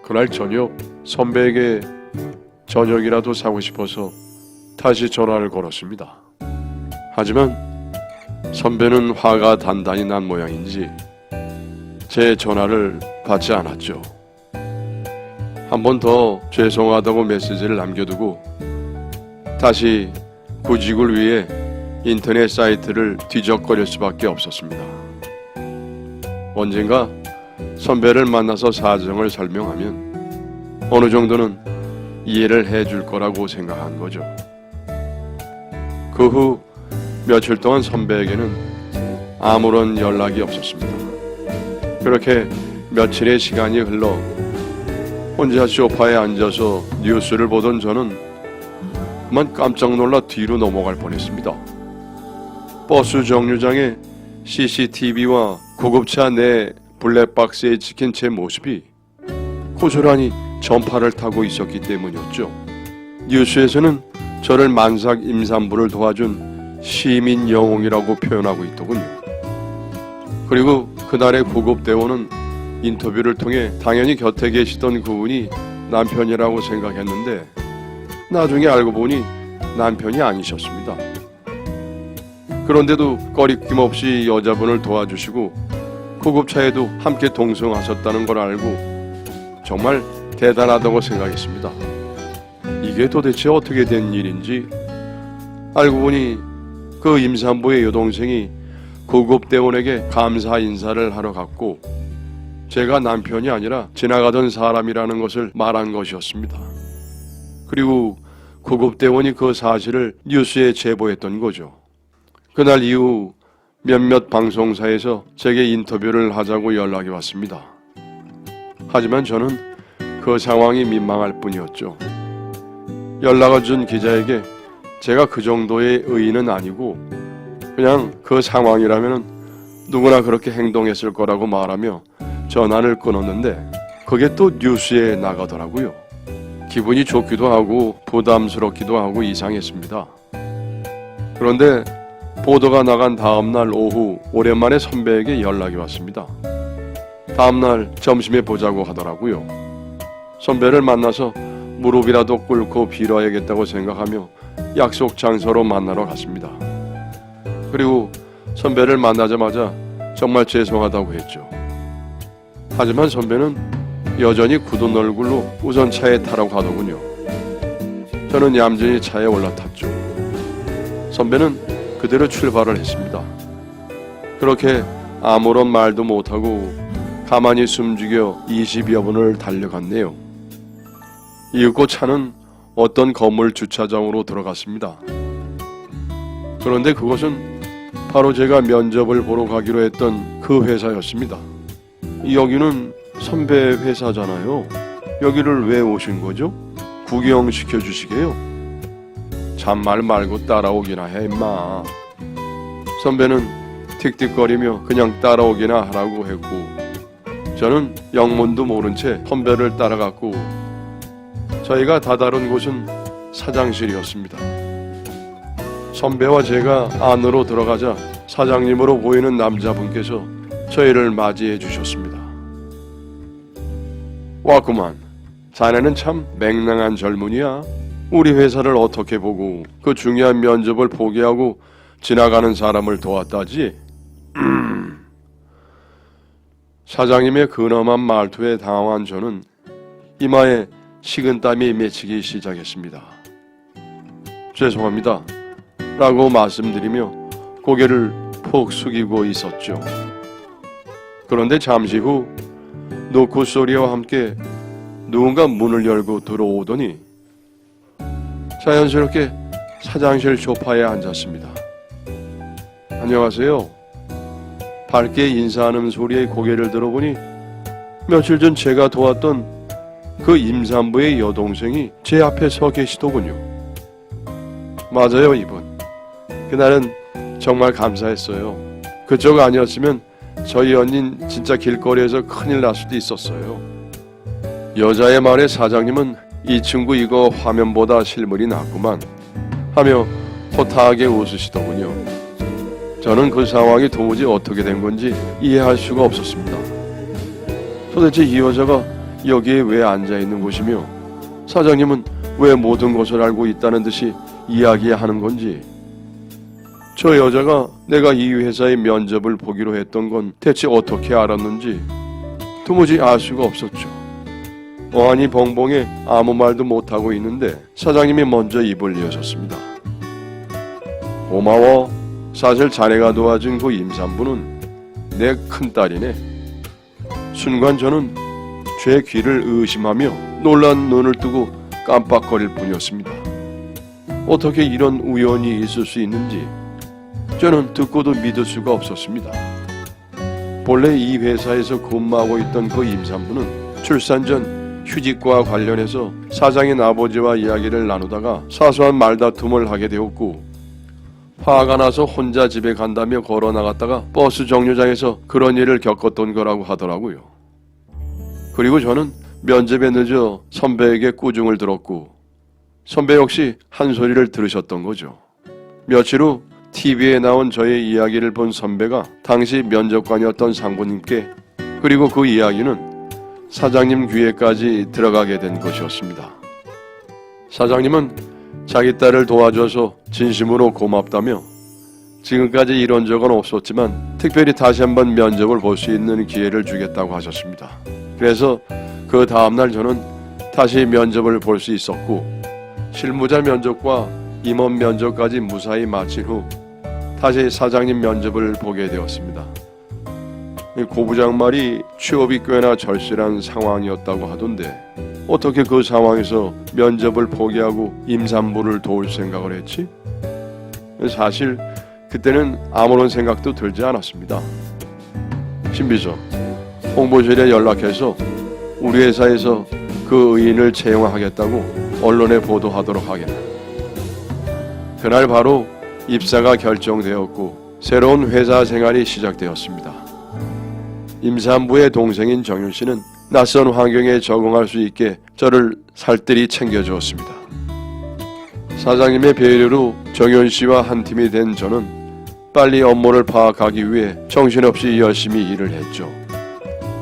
그날 저녁 선배에게 저녁이라도 사고 싶어서 다시 전화를 걸었습니다. 하지만 선배는 화가 단단히 난 모양인지 제 전화를 받지 않았죠. 한 번 더 죄송하다고 메시지를 남겨두고 다시 구직을 위해 인터넷 사이트를 뒤적거릴 수밖에 없었습니다. 언젠가 선배를 만나서 사정을 설명하면 어느 정도는 이해를 해줄 거라고 생각한 거죠. 그 후 며칠 동안 선배에게는 아무런 연락이 없었습니다. 그렇게 며칠의 시간이 흘러 혼자 소파에 앉아서 뉴스를 보던 저는 그만 깜짝 놀라 뒤로 넘어갈 뻔했습니다. 버스 정류장에 CCTV와 구급차 내 블랙박스에 찍힌 제 모습이 고스란히 전파를 타고 있었기 때문이었죠. 뉴스에서는 저를 만삭 임산부를 도와준 시민 영웅이라고 표현하고 있더군요. 그리고 그날의 구급대원은 인터뷰를 통해 당연히 곁에 계시던 그분이 남편이라고 생각했는데 나중에 알고 보니 남편이 아니셨습니다. 그런데도 꺼리낌 없이 여자분을 도와주시고 구급차에도 함께 동승하셨다는 걸 알고 정말 대단하다고 생각했습니다. 이게 도대체 어떻게 된 일인지 알고 보니 그 임산부의 여동생이 구급대원에게 감사 인사를 하러 갔고 제가 남편이 아니라 지나가던 사람이라는 것을 말한 것이었습니다. 그리고 구급대원이 그 사실을 뉴스에 제보했던 거죠. 그날 이후 몇몇 방송사에서 제게 인터뷰를 하자고 연락이 왔습니다. 하지만 저는 그 상황이 민망할 뿐이었죠. 연락을 준 기자에게 제가 그 정도의 의인은 아니고 그냥 그 상황이라면 누구나 그렇게 행동했을 거라고 말하며 전화를 끊었는데 그게 또 뉴스에 나가더라고요. 기분이 좋기도 하고 부담스럽기도 하고 이상했습니다. 그런데 보도가 나간 다음날 오후 오랜만에 선배에게 연락이 왔습니다. 다음날 점심에 보자고 하더라고요. 선배를 만나서 무릎이라도 꿇고 빌어야겠다고 생각하며 약속 장소로 만나러 갔습니다. 그리고 선배를 만나자마자 정말 죄송하다고 했죠. 하지만 선배는 여전히 굳은 얼굴로 우선 차에 타라고 하더군요. 저는 얌전히 차에 올라탔죠. 선배는 그대로 출발을 했습니다. 그렇게 아무런 말도 못하고 가만히 숨죽여 20여 분을 달려갔네요. 이윽고 차는 어떤 건물 주차장으로 들어갔습니다. 그런데 그것은 바로 제가 면접을 보러 가기로 했던 그 회사였습니다. 여기는 선배 회사잖아요. 여기를 왜 오신 거죠? 구경시켜 주시게요? 잔말 말고 따라오기나 해 임마. 선배는 틱틱거리며 그냥 따라오기나 하라고 했고 저는 영문도 모른 채 선배를 따라갔고 저희가 다다른 곳은 사장실이었습니다. 선배와 제가 안으로 들어가자 사장님으로 보이는 남자분께서 저희를 맞이해 주셨습니다. 왔구만. 자네는 참 맹랑한 젊은이야. 우리 회사를 어떻게 보고 그 중요한 면접을 포기하고 지나가는 사람을 도왔다지? 사장님의 근엄한 말투에 당황한 저는 이마에 식은땀이 맺히기 시작했습니다. 죄송합니다 라고 말씀드리며 고개를 푹 숙이고 있었죠. 그런데 잠시 후 노크 소리와 함께 누군가 문을 열고 들어오더니 자연스럽게 사장실 소파에 앉았습니다. 안녕하세요. 밝게 인사하는 소리에 고개를 들어보니 며칠 전 제가 도왔던 그 임산부의 여동생이 제 앞에 서 계시더군요. 맞아요, 이분. 그날은 정말 감사했어요. 그쪽 아니었으면 저희 언닌 진짜 길거리에서 큰일 날 수도 있었어요. 여자의 말에 사장님은 이 친구 이거 화면보다 실물이 낫구만 하며 호탕하게 웃으시더군요. 저는 그 상황이 도무지 어떻게 된 건지 이해할 수가 없었습니다. 도대체 이 여자가 여기에 왜 앉아있는 것이며 사장님은 왜 모든 것을 알고 있다는 듯이 이야기하는 건지, 저 여자가 내가 이 회사의 면접을 보기로 했던 건 대체 어떻게 알았는지 도무지 알 수가 없었죠. 어안이 벙벙해 아무 말도 못하고 있는데 사장님이 먼저 입을 여셨습니다. 고마워. 사실 자네가 도와준 그 임산부는 내 큰딸이네. 순간 저는 제 귀를 의심하며 놀란 눈을 뜨고 깜빡거릴 뿐이었습니다. 어떻게 이런 우연이 있을 수 있는지 저는 듣고도 믿을 수가 없었습니다. 본래 이 회사에서 근무하고 있던 그 임산부는 출산 전 휴직과 관련해서 사장인 아버지와 이야기를 나누다가 사소한 말다툼을 하게 되었고, 화가 나서 혼자 집에 간다며 걸어 나갔다가 버스 정류장에서 그런 일을 겪었던 거라고 하더라고요. 그리고 저는 면접에 늦어 선배에게 꾸중을 들었고, 선배 역시 한 소리를 들으셨던 거죠. 며칠 후 TV에 나온 저의 이야기를 본 선배가 당시 면접관이었던 상부님께, 그리고 그 이야기는 사장님 귀에까지 들어가게 된 것이었습니다. 사장님은 자기 딸을 도와줘서 진심으로 고맙다며 지금까지 이런 적은 없었지만 특별히 다시 한번 면접을 볼 수 있는 기회를 주겠다고 하셨습니다. 그래서 그 다음날 저는 다시 면접을 볼 수 있었고, 실무자 면접과 임원 면접까지 무사히 마친 후 다시 사장님 면접을 보게 되었습니다. 고 부장 말이 취업이 꽤나 절실한 상황이었다고 하던데 어떻게 그 상황에서 면접을 포기하고 임산부를 도울 생각을 했지? 사실 그때는 아무런 생각도 들지 않았습니다. 신비서, 홍보실에 연락해서 우리 회사에서 그 의인을 채용하겠다고 언론에 보도하도록 하겠다. 그날 바로 입사가 결정되었고 새로운 회사 생활이 시작되었습니다. 임산부의 동생인 정윤 씨는 낯선 환경에 적응할 수 있게 저를 살뜰히 챙겨주었습니다. 사장님의 배려로 정윤 씨와 한 팀이 된 저는 빨리 업무를 파악하기 위해 정신없이 열심히 일을 했죠.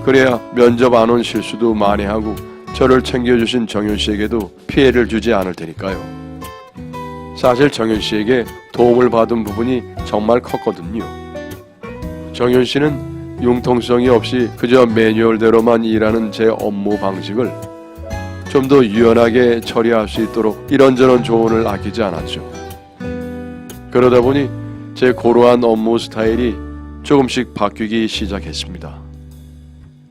그래야 면접 안 온 실수도 만회하고 저를 챙겨주신 정윤 씨에게도 피해를 주지 않을 테니까요. 사실 정윤 씨에게 도움을 받은 부분이 정말 컸거든요. 정윤 씨는 융통성이 없이 그저 매뉴얼대로만 일하는 제 업무 방식을 좀 더 유연하게 처리할 수 있도록 이런저런 조언을 아끼지 않았죠. 그러다 보니 제 고루한 업무 스타일이 조금씩 바뀌기 시작했습니다.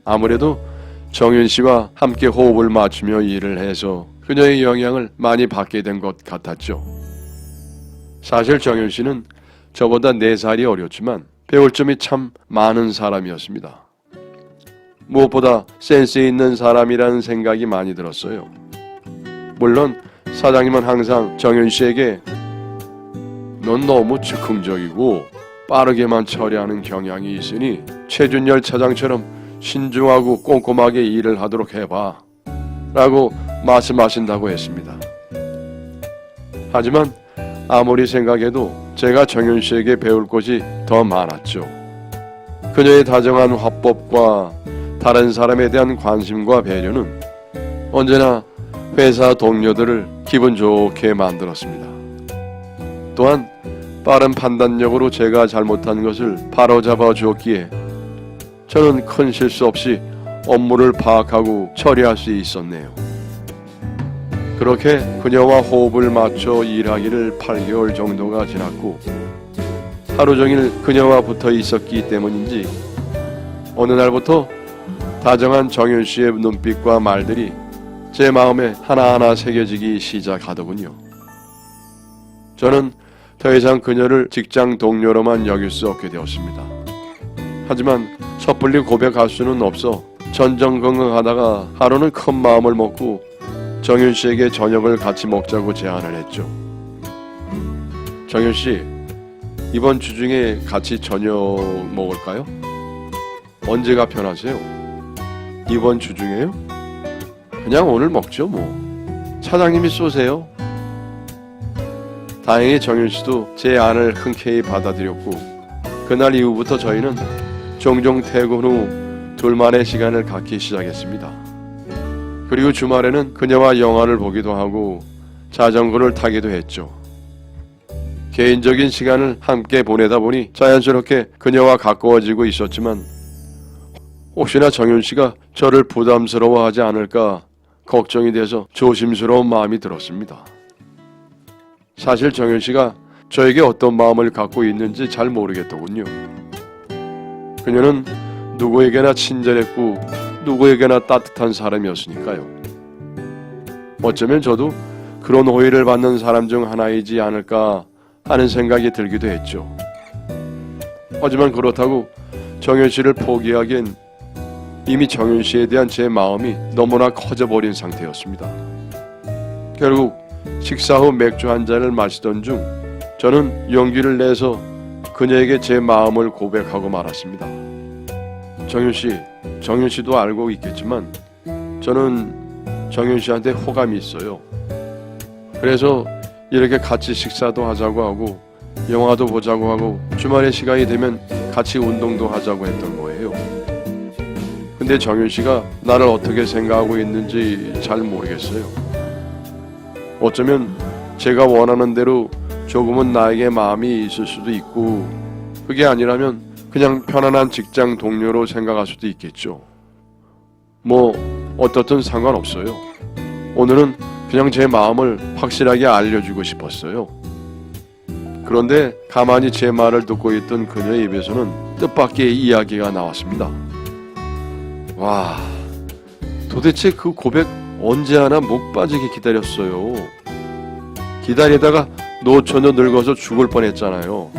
아무래도 정윤 씨와 함께 호흡을 맞추며 일을 해서 그녀의 영향을 많이 받게 된 것 같았죠. 사실 정윤 씨는 저보다 4살이 어렸지만 배울 점이 참 많은 사람이었습니다. 무엇보다 센스 있는 사람이라는 생각이 많이 들었어요. 물론 사장님은 항상 정윤 씨에게 넌 너무 즉흥적이고 빠르게만 처리하는 경향이 있으니 최준열 차장처럼 신중하고 꼼꼼하게 일을 하도록 해봐 라고 말씀하신다고 했습니다. 하지만 아무리 생각해도 제가 정윤 씨에게 배울 것이 더 많았죠. 그녀의 다정한 화법과 다른 사람에 대한 관심과 배려는 언제나 회사 동료들을 기분 좋게 만들었습니다. 또한 빠른 판단력으로 제가 잘못한 것을 바로잡아 주었기에 저는 큰 실수 없이 업무를 파악하고 처리할 수 있었네요. 그렇게 그녀와 호흡을 맞춰 일하기를 8개월 정도가 지났고 하루 종일 그녀와 붙어 있었기 때문인지 어느 날부터 다정한 정윤 씨의 눈빛과 말들이 제 마음에 하나하나 새겨지기 시작하더군요. 저는 더 이상 그녀를 직장 동료로만 여길 수 없게 되었습니다. 하지만 섣불리 고백할 수는 없어 전전긍긍하다가 하루는 큰 마음을 먹고 정윤 씨에게 저녁을 같이 먹자고 제안을 했죠. 정윤 씨, 이번 주 중에 같이 저녁 먹을까요? 언제가 편하세요? 이번 주 중에요? 그냥 오늘 먹죠 뭐. 차장님이 쏘세요. 다행히 정윤 씨도 제 안을 흔쾌히 받아들였고 그날 이후부터 저희는 종종 퇴근 후 둘만의 시간을 갖기 시작했습니다. 그리고 주말에는 그녀와 영화를 보기도 하고 자전거를 타기도 했죠. 개인적인 시간을 함께 보내다 보니 자연스럽게 그녀와 가까워지고 있었지만 혹시나 정윤 씨가 저를 부담스러워하지 않을까 걱정이 돼서 조심스러운 마음이 들었습니다. 사실 정윤 씨가 저에게 어떤 마음을 갖고 있는지 잘 모르겠더군요. 그녀는 누구에게나 친절했고 누구에게나 따뜻한 사람이었으니까요. 어쩌면 저도 그런 호의를 받는 사람 중 하나이지 않을까 하는 생각이 들기도 했죠. 하지만 그렇다고 정윤 씨를 포기하기엔 이미 정윤 씨에 대한 제 마음이 너무나 커져버린 상태였습니다. 결국 식사 후 맥주 한 잔을 마시던 중 저는 용기를 내서 그녀에게 제 마음을 고백하고 말았습니다. 정윤 씨도 알고 있겠지만 저는 정윤 씨한테 호감이 있어요. 그래서 이렇게 같이 식사도 하자고 하고 영화도 보자고 하고 주말에 시간이 되면 같이 운동도 하자고 했던 거예요. 근데 정윤 씨가 나를 어떻게 생각하고 있는지 잘 모르겠어요. 어쩌면 제가 원하는 대로 조금은 나에게 마음이 있을 수도 있고 그게 아니라면 그냥 편안한 직장 동료로 생각할 수도 있겠죠. 뭐 어떻든 상관없어요. 오늘은 그냥 제 마음을 확실하게 알려주고 싶었어요. 그런데 가만히 제 말을 듣고 있던 그녀의 입에서는 뜻밖의 이야기가 나왔습니다. 와, 도대체 그 고백 언제 하나 목 빠지게 기다렸어요. 기다리다가 노처녀 늙어서 죽을 뻔했잖아요.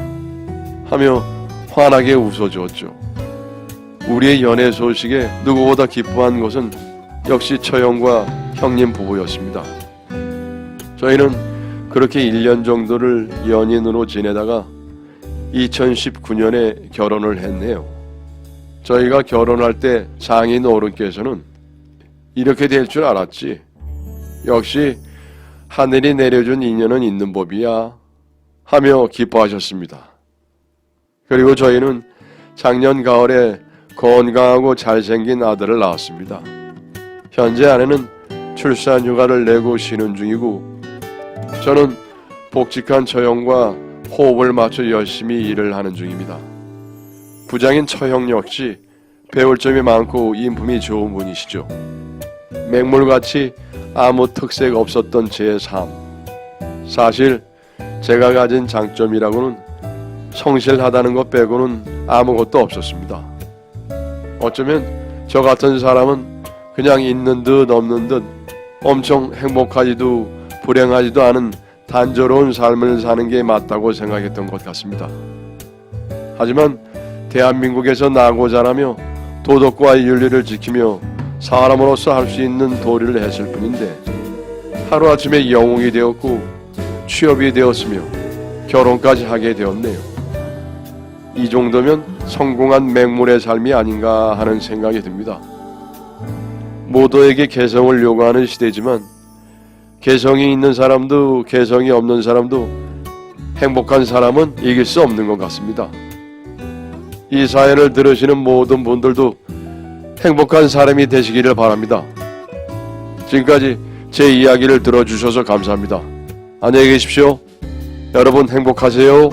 하며 환하게 웃어주었죠. 우리의 연애 소식에 누구보다 기뻐한 것은 역시 처형과 형님 부부였습니다. 저희는 그렇게 1년 정도를 연인으로 지내다가 2019년에 결혼을 했네요. 저희가 결혼할 때 장인 어른께서는 이렇게 될 줄 알았지. 역시 하늘이 내려준 인연은 있는 법이야 하며 기뻐하셨습니다. 그리고 저희는 작년 가을에 건강하고 잘생긴 아들을 낳았습니다. 현재 아내는 출산 휴가를 내고 쉬는 중이고 저는 복직한 처형과 호흡을 맞춰 열심히 일을 하는 중입니다. 부장인 처형 역시 배울 점이 많고 인품이 좋은 분이시죠. 맹물같이 아무 특색 없었던 제 삶. 사실 제가 가진 장점이라고는 성실하다는 것 빼고는 아무것도 없었습니다. 어쩌면 저 같은 사람은 그냥 있는 듯 없는 듯 엄청 행복하지도 불행하지도 않은 단조로운 삶을 사는 게 맞다고 생각했던 것 같습니다. 하지만 대한민국에서 나고 자라며 도덕과 윤리를 지키며 사람으로서 할 수 있는 도리를 했을 뿐인데 하루아침에 영웅이 되었고 취업이 되었으며 결혼까지 하게 되었네요. 이 정도면 성공한 맹물의 삶이 아닌가 하는 생각이 듭니다. 모두에게 개성을 요구하는 시대지만 개성이 있는 사람도 개성이 없는 사람도 행복한 사람은 이길 수 없는 것 같습니다. 이 사연을 들으시는 모든 분들도 행복한 사람이 되시기를 바랍니다. 지금까지 제 이야기를 들어주셔서 감사합니다. 안녕히 계십시오. 여러분 행복하세요.